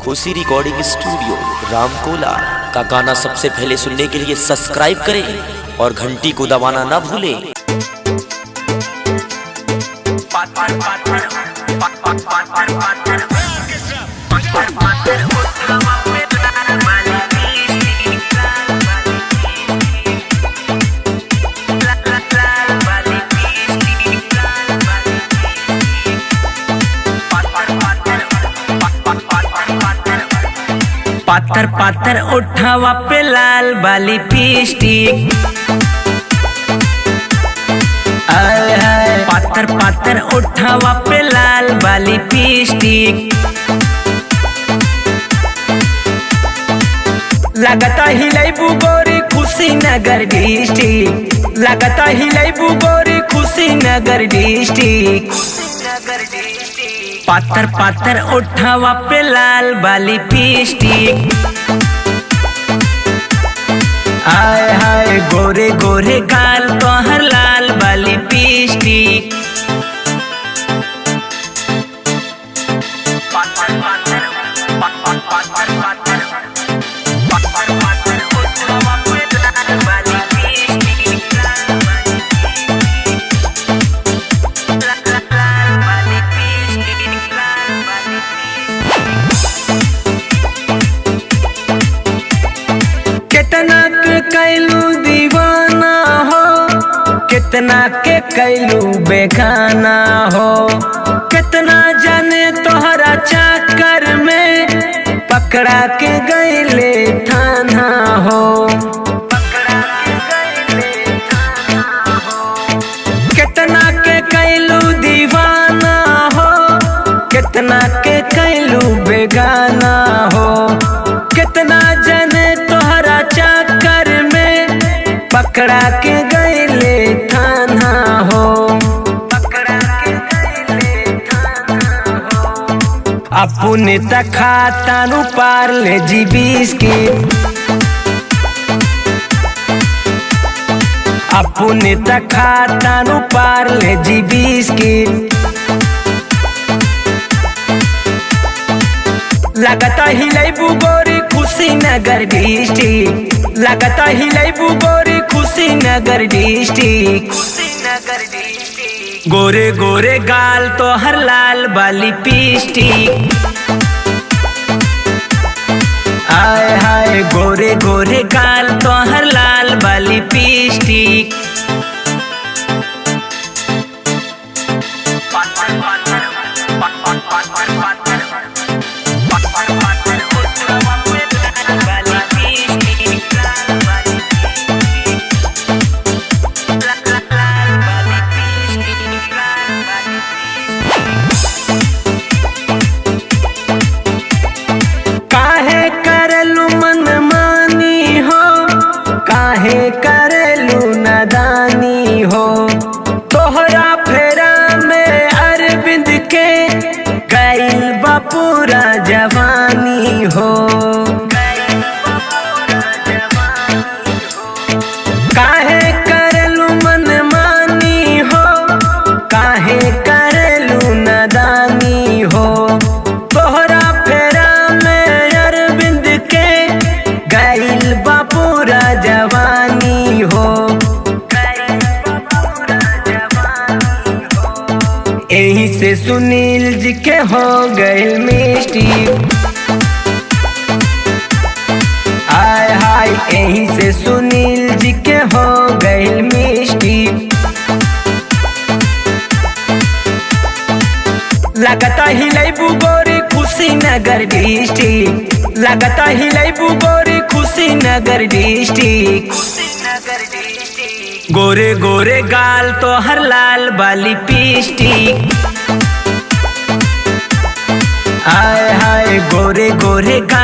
खुशी recording studio Ramkola का गाना सबसे पहले सुनने के लिए सब्सक्राइब करें और घंटी को दबाना ना भूलें। पातर पातर उठावा पे लाल बाली लिपस्टिक, पातर पातर उठावा पे लाल बाली लिपस्टिक। लगता हिलाइबू गोरी कुशीनगर डिस्ट्रिक्ट, लगता हिलाइबू गोरी कुशीनगर डिस्ट्रिक्ट। पातर पातर उठावा पे लाल बाली लिपस्टिक, आय हाय गोरे गोरे गाल तोहर लाल बाली लिपस्टिक। कितना के कैलू दीवाना हो, कितना के कैलू बेगाना हो, कितना जाने तोहरा चक्कर में पकड़ा के गईले थाना हो, पकड़ा के गईले थाना हो। कितना के कैलू दीवाना हो, कितना के कैलू बेगाना हो, कितना जाने तोहरा चक्कर में पकड़ा के गईले थाना हो, पकड़ा के गईले थाना हो। अपने खाता नु पार ले जी बिस्किट, अपने खाता नु पार ले जी बिस्किट। लगता हिलाइबू गोरी कुशीनगर डिस्ट्रिक्ट, लगता हिलाइबू गोरी कुशीनगर डिस्ट्रिक्ट। गोरे गोरे गाल तोहर लाल बाली लिपस्टिक, आय हाय गोरे गोरे गाल तोहर लाल बाली लिपस्टिक। काहे करलू मनमानी हो, काहे करलू नादानी हो, तोहरा फेरा में अरविंद के गइल बा पूरा जवानी हो। काहे करलू मनमानी हो, काहे करलू नादानी हो, तोहरा फेरा में अरविंद के गइल बा पूरा जवानी हो। यही से सुनील जी के हो गइल मिस्टेक, आय हाय यही से सुनील जी के हो गइल मिस्टेक। लगता हिलाइबू गोरी कुशीनगर डिस्ट्रिक्ट, लगता हिलाइबू गोरी कुशीनगर डिस्ट्रिक्ट। गोरे गोरे गाल तोहर लाल बाली लिपस्टिक, आय हाय गोरे गोरे गाल